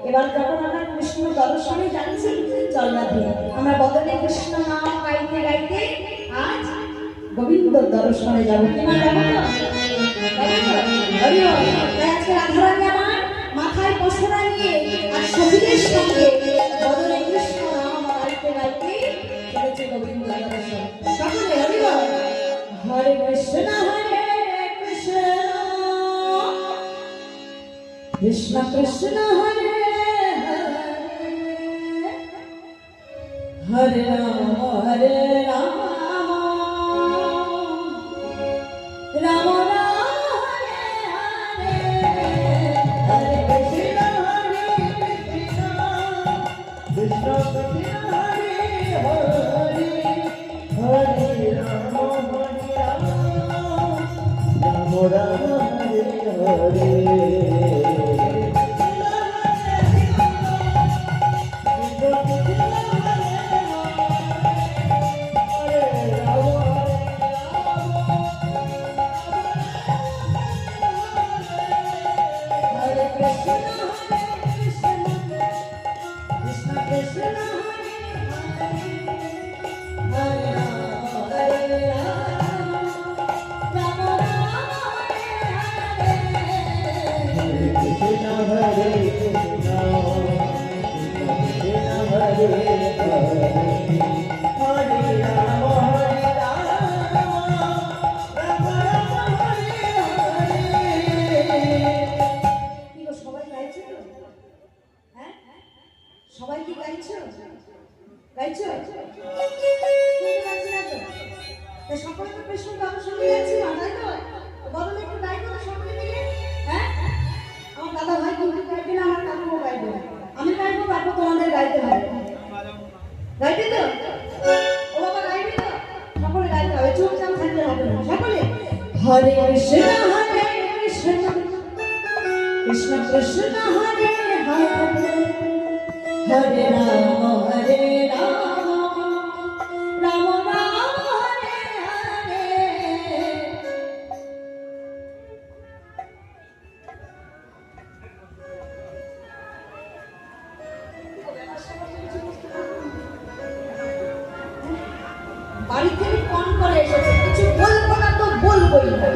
এবার যখন আমরা কৃষ্ণ দর্শনে যাচ্ছি, চল রাধে আমরা বদলে কৃষ্ণ নাম গাইতে গাইতে আজ গোবিন্দ দর্শনে যাবো। কিনা যাবো তো? আজকে রাধারানী আমার মাথায় পশরা নিয়ে আর সখীদের সঙ্গে বদলে কৃষ্ণ নাম গাইতে গাইতে চলেছে গোবিন্দ দর্শন। সকলে হরি বল। হরে কৃষ্ণ হরে কৃষ্ণ কৃষ্ণ কৃষ্ণ হরে হরে রাম হরে রাম রাম রাম হরে হরে হরে কৃষ্ণ হরে কৃষ্ণ কৃষ্ণ কৃষ্ণ হরে হরে হরে রাম হরে রাম রাম রাম হরে হরে। সবাই কি গাইছো? গাইছো? সকলে তো কৃষ্ণ দর্শনে যাচ্ছি না, তাই তো? বদলে একটু গাইবো তো সকলে মিলে? হ্যাঁ, আমার দাদা ভাই কিন্তু গাইবে না, আমার কাকুও গাইবে না। আমি গাইবো, তারপর তোমাদের গাইতে হবে। গাইবে তো? ও বাবা গাইবে তো? সকলে গাইতে হবে, চুপচাপ থাকতে হবে না। সকলে হরে কৃষ্ণ হরে কৃষ্ণ কৃষ্ণ কৃষ্ণ হরে হরে হরে রাম হরে রাম রাম রাম হরে হরে। বাড়ি থেকে ফোন করে এসেছে, কিছু বলবো না তো বলবোই না।